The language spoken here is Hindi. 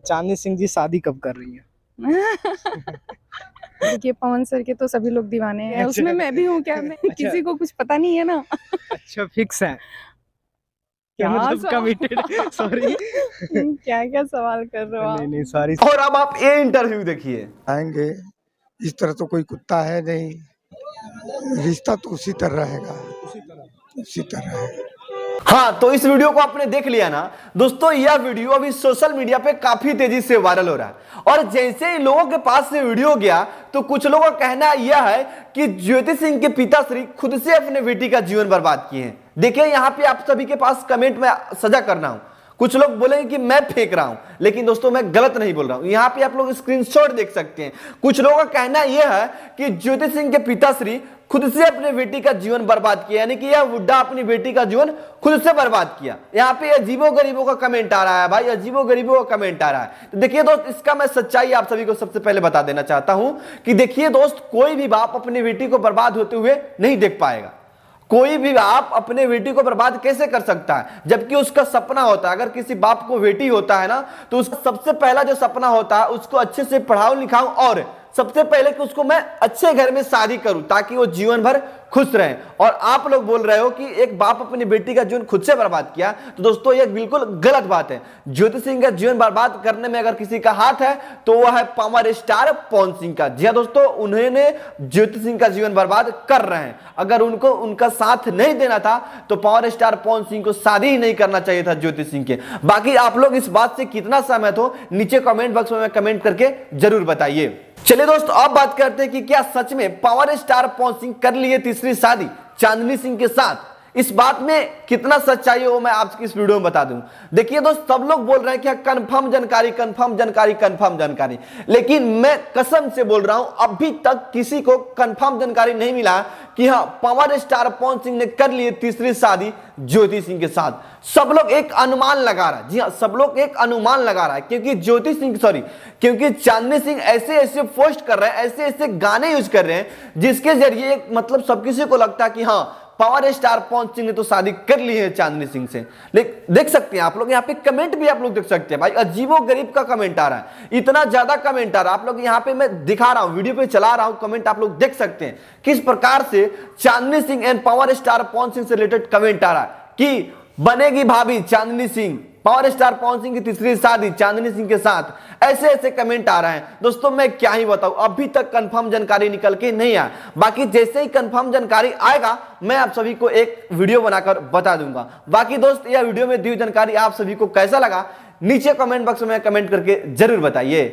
चांदनी सिंह जी शादी कब कर रही है? देखिए पवन सर के तो सभी लोग दीवाने हैं, उसमें मैं भी हूँ क्या? मैं किसी को कुछ पता नहीं है ना। अच्छा फिक्स है क्या? क्या मतलब कमिटेड? सॉरी क्या क्या सवाल कर रहे हो आप? नहीं सॉरी। और अब आप ये इंटरव्यू देखिए। आएंगे, इस तरह तो कोई कुत्ता है नहीं, रिश्ता तो उसी तरह रहेगा, उसी तरह है। हाँ, तो इस वीडियो को आपने देख लिया ना दोस्तों। यह वीडियो अभी सोशल मीडिया पे काफी तेजी से वायरल हो रहा है और जैसे ही लोगों के पास से वीडियो गया तो कुछ लोगों का कहना यह है कि ज्योति सिंह के पिताश्री खुद से अपने बेटी का जीवन बर्बाद किए हैं। देखिए यहाँ पे आप सभी के पास कमेंट में सजा करना हूं। कुछ लोग बोलेंगे कि मैं फेंक रहा हूं, लेकिन दोस्तों मैं गलत नहीं बोल रहा हूं। यहां पे आप लोग स्क्रीनशॉट देख सकते हैं। कुछ लोगों का कहना यह है कि ज्योति सिंह के पिताश्री खुद से अपने बेटी का जीवन बर्बाद किया, यानी कि यह बुड्ढा अपनी बेटी का जीवन खुद से बर्बाद किया। यहाँ पे अजीबो गरीबों का कमेंट आ रहा है भाई, अजीबो गरीबों का कमेंट आ रहा है। तो देखिए दोस्त, इसका मैं सच्चाई आप सभी को सबसे पहले बता देना चाहता हूं कि देखिए दोस्त, कोई भी बाप अपनी बेटी को बर्बाद होते हुए नहीं देख पाएगा। कोई भी बाप अपने बेटी को बर्बाद कैसे कर सकता है, जबकि उसका सपना होता है। अगर किसी बाप को बेटी होता है ना, तो उसका सबसे पहला जो सपना होता है उसको अच्छे से पढ़ाऊं लिखाऊं और सबसे पहले कि उसको मैं अच्छे घर में शादी करूं ताकि वो जीवन भर खुश रहे। और आप लोग बोल रहे हो कि एक बाप अपनी बेटी का जीवन खुद से बर्बाद किया, तो दोस्तों ये बिल्कुल गलत बात है। ज्योति सिंह का जीवन बर्बाद करने में अगर किसी का हाथ है तो वह है पावर स्टार पवन सिंह का। जी हाँ दोस्तों, उन्होंने ज्योति सिंह का जीवन बर्बाद कर रहे हैं। अगर उनको उनका साथ नहीं देना था तो पावर स्टार पवन सिंह को शादी ही नहीं करना चाहिए था ज्योति सिंह के। बाकी आप लोग इस बात से कितना सहमत हो नीचे कमेंट बॉक्स में कमेंट करके जरूर बताइए। चलिए दोस्तों, अब बात करते हैं कि क्या सच में पावर स्टार पवन सिंह कर लिए तीसरी शादी चांदनी सिंह के साथ। इस बात में कितना सच्चाई है वो मैं आपकी इस वीडियो में बता दूं। देखिए दोस्त, सब लोग बोल रहे हैं कि कंफर्म जानकारी, कंफर्म जानकारी, कंफर्म जानकारी, लेकिन मैं कसम से बोल रहा हूं अभी तक किसी को कंफर्म जानकारी नहीं मिला कि हाँ पावर स्टार पवन सिंह ने कर लिए तीसरी शादी ज्योति सिंह के साथ। सब लोग एक अनुमान लगा रहा है। जी हाँ, सब लोग एक अनुमान लगा रहा है, क्योंकि चांदनी सिंह ऐसे ऐसे पोस्ट कर रहे हैं, ऐसे ऐसे गाने यूज कर रहे हैं जिसके जरिए मतलब सब किसी को लगता है कि हाँ पावर स्टार पवन सिंह ने तो शादी कर ली है चांदनी सिंह से। देख सकते हैं आप लोग यहाँ पे कमेंट भी आप लोग देख सकते हैं भाई, अजीबो गरीब का कमेंट आ रहा है, इतना ज्यादा कमेंट आ रहा है। आप लोग यहाँ पे मैं दिखा रहा हूँ, वीडियो पे चला रहा हूँ, कमेंट आप लोग देख सकते हैं किस प्रकार से चांदनी Singh and power star Pawan Singh से रिलेटेड कमेंट आ रहा है कि बनेगी भाभी चांदनी सिंह, पावर स्टार पवन सिंह की तीसरी शादी चांदनी सिंह के साथ। ऐसे ऐसे कमेंट आ रहे हैं दोस्तों, मैं क्या ही बताऊं, अभी तक कंफर्म जानकारी निकल के नहीं आया। बाकी जैसे ही कंफर्म जानकारी आएगा मैं आप सभी को एक वीडियो बनाकर बता दूंगा। बाकी दोस्त, यह वीडियो में दी जानकारी आप सभी को कैसा लगा नीचे कमेंट बॉक्स में कमेंट करके जरूर बताइए।